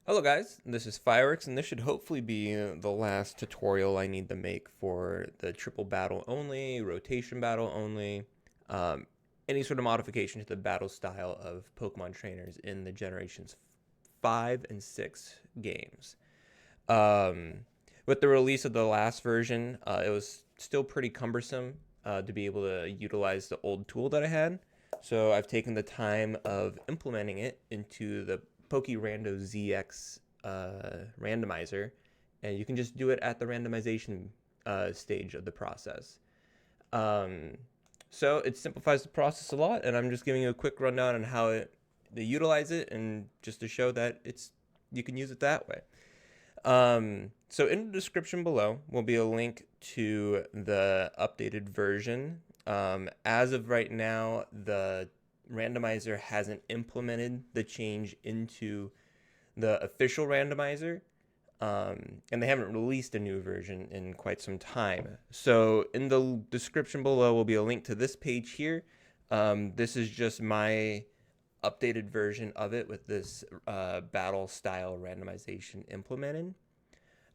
Hello guys, this is Fireworks, and this should hopefully be the last tutorial I need to make for the triple battle only, rotation battle only, um, any sort of modification to the battle style of Pokemon trainers in the generations 5 and 6 games. Um, with the release of the last version, it was still pretty cumbersome to be able to utilize the old tool that I had. So I've taken the time of implementing it into the PokeRando ZX randomizer, and you can just do it at the randomization stage of the process. Um, so it simplifies the process a lot, and I'm just giving you a quick rundown on how to utilize it, and just to show that you can use it that way. So in the description below will be a link to the updated version. As of right now, the randomizer hasn't implemented the change into the official randomizer, and they haven't released a new version in quite some time. So in the description below will be a link to this page here. This is just my updated version of it with this battle style randomization implemented.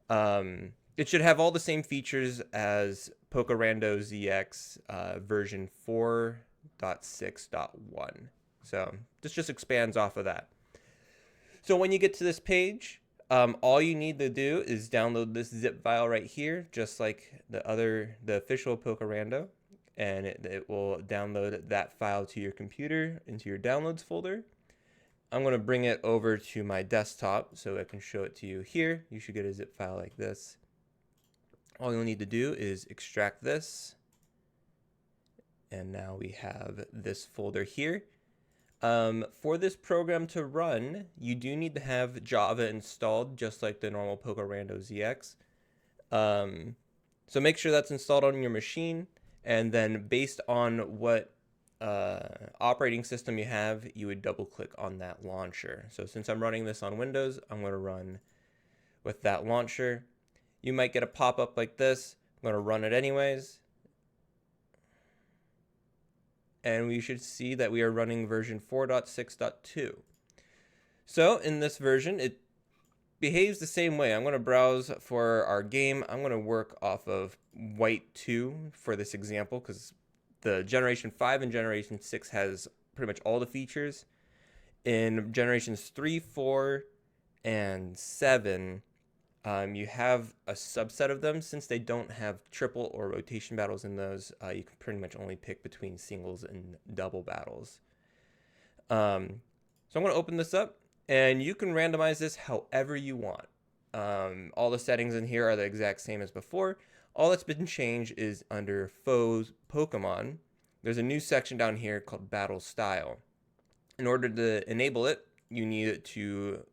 It should have all the same features as PokeRando ZX version 4.6.1. So this just expands off of that. So when you get to this page, all you need to do is download this zip file right here, just like the official PokeRando, and it will download that file to your computer into your downloads folder. I'm going to bring it over to my desktop so I can show it to you here. You should get a zip file like this. All you'll need to do is extract this, and now we have this folder here. For this program to run, you do need to have Java installed, just like the normal PokeRando ZX. So make sure that's installed on your machine, and then based on what operating system you have, you would double click on that launcher. So since I'm running this on Windows, I'm going to run with that launcher. You might get a pop-up like this. I'm going to run it anyways. And we should see that we are running version 4.6.2. So in this version, it behaves the same way. I'm going to browse for our game. I'm going to work off of White 2 for this example, because the Generation 5 and Generation 6 has pretty much all the features. In Generations 3, 4, and 7, you have a subset of them. Since they don't have triple or rotation battles in those, you can pretty much only pick between singles and double battles. So I'm going to open this up, and you can randomize this however you want. All the settings in here are the exact same as before. All that's been changed is under Foes Pokemon. There's a new section down here called Battle Style. In order to enable it, you need to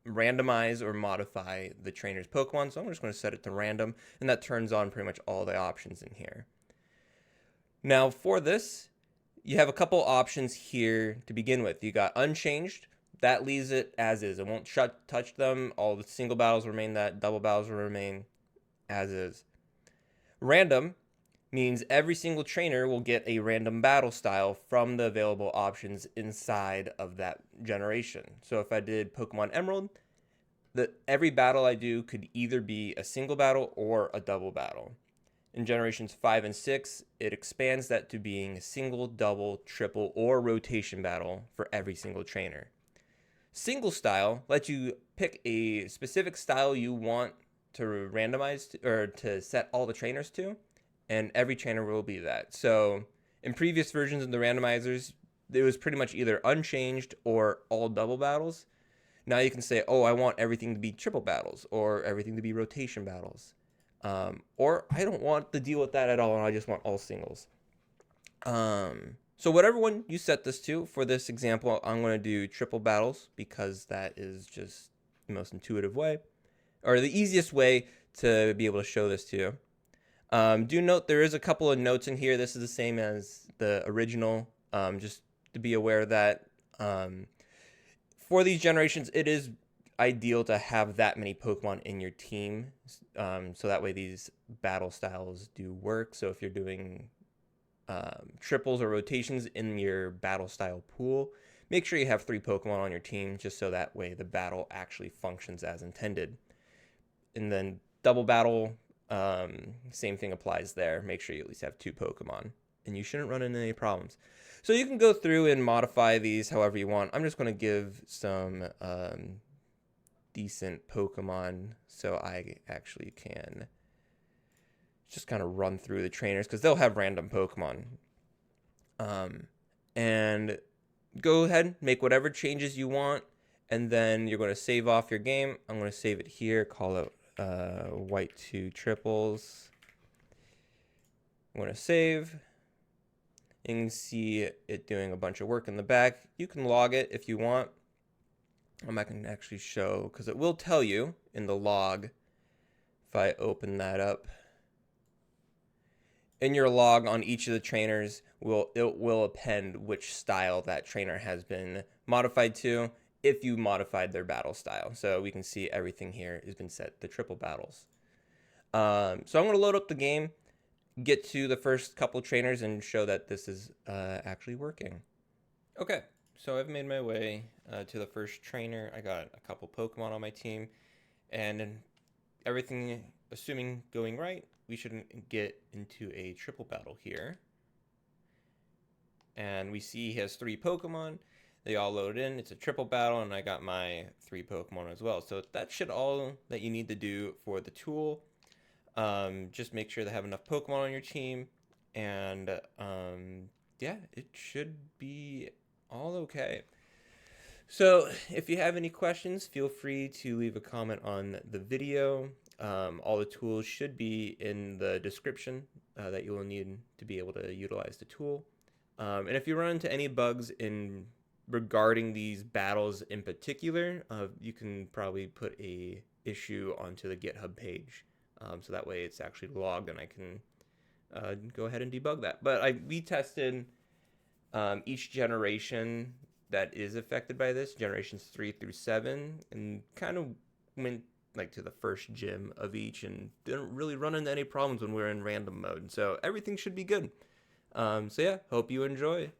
randomize or modify the trainer's Pokemon. So I'm just going to set it to random, and that turns on pretty much all the options in here. Now for this, you have a couple options here to begin with. You got unchanged. That leaves it as is. It won't touch them. All the single battles remain that. Double battles will remain as is. Random means every single trainer will get a random battle style from the available options inside of that generation. So if I did Pokemon Emerald, every battle I do could either be a single battle or a double battle. In generations 5 and 6, it expands that to being a single, double, triple, or rotation battle for every single trainer. Single style lets you pick a specific style you want to randomize or to set all the trainers to, and every trainer will be that. So in previous versions of the randomizers, it was pretty much either unchanged or all double battles. Now you can say, oh, I want everything to be triple battles or everything to be rotation battles. Or I don't want to deal with that at all, and I just want all singles. So whatever one you set this to, for this example, I'm going to do triple battles because that is just the most intuitive way, or the easiest way to be able to show this to you. Do note there is a couple of notes in here. This is the same as the original, just to be aware that for these generations, it is ideal to have that many Pokemon in your team, so that way these battle styles do work. So if you're doing triples or rotations in your battle style pool, make sure you have 3 Pokemon on your team, just so that way the battle actually functions as intended. And then double battle, same thing applies there. Make sure you at least have 2 Pokemon, and you shouldn't run into any problems. So you can go through and modify these however you want. I'm just going to give some decent Pokemon so I actually can just kind of run through the trainers, because they'll have random Pokemon. And go ahead, make whatever changes you want, and then you're going to save off your game. I'm going to save it here, call it white 2 triples. I'm going to save. You can see it doing a bunch of work in the back. You can log it if you want. I can actually show, because it will tell you in the log. If I open that up, in your log on each of the trainers, it will append which style that trainer has been modified to, if you modified their battle style. So we can see everything here has been set to triple battles. So I'm going to load up the game, get to the first couple trainers, and show that this is actually working. Okay, so I've made my way to the first trainer. I got a couple Pokemon on my team, and everything, assuming going right, we should get into a triple battle here. And we see he has 3 Pokemon. They all load in. It's a triple battle, and I got my 3 Pokemon as well. So that should all that you need to do for the tool. Just make sure to have enough Pokemon on your team, and yeah, it should be all okay. So if you have any questions, feel free to leave a comment on the video. All the tools should be in the description that you will need to be able to utilize the tool. And if you run into any bugs regarding these battles in particular, you can probably put a issue onto the GitHub page, so that way it's actually logged and I can go ahead and debug that. But we tested each generation that is affected by this, generations 3 through 7, and kind of went like to the first gym of each and didn't really run into any problems when we were in random mode. So everything should be good. So yeah, hope you enjoy.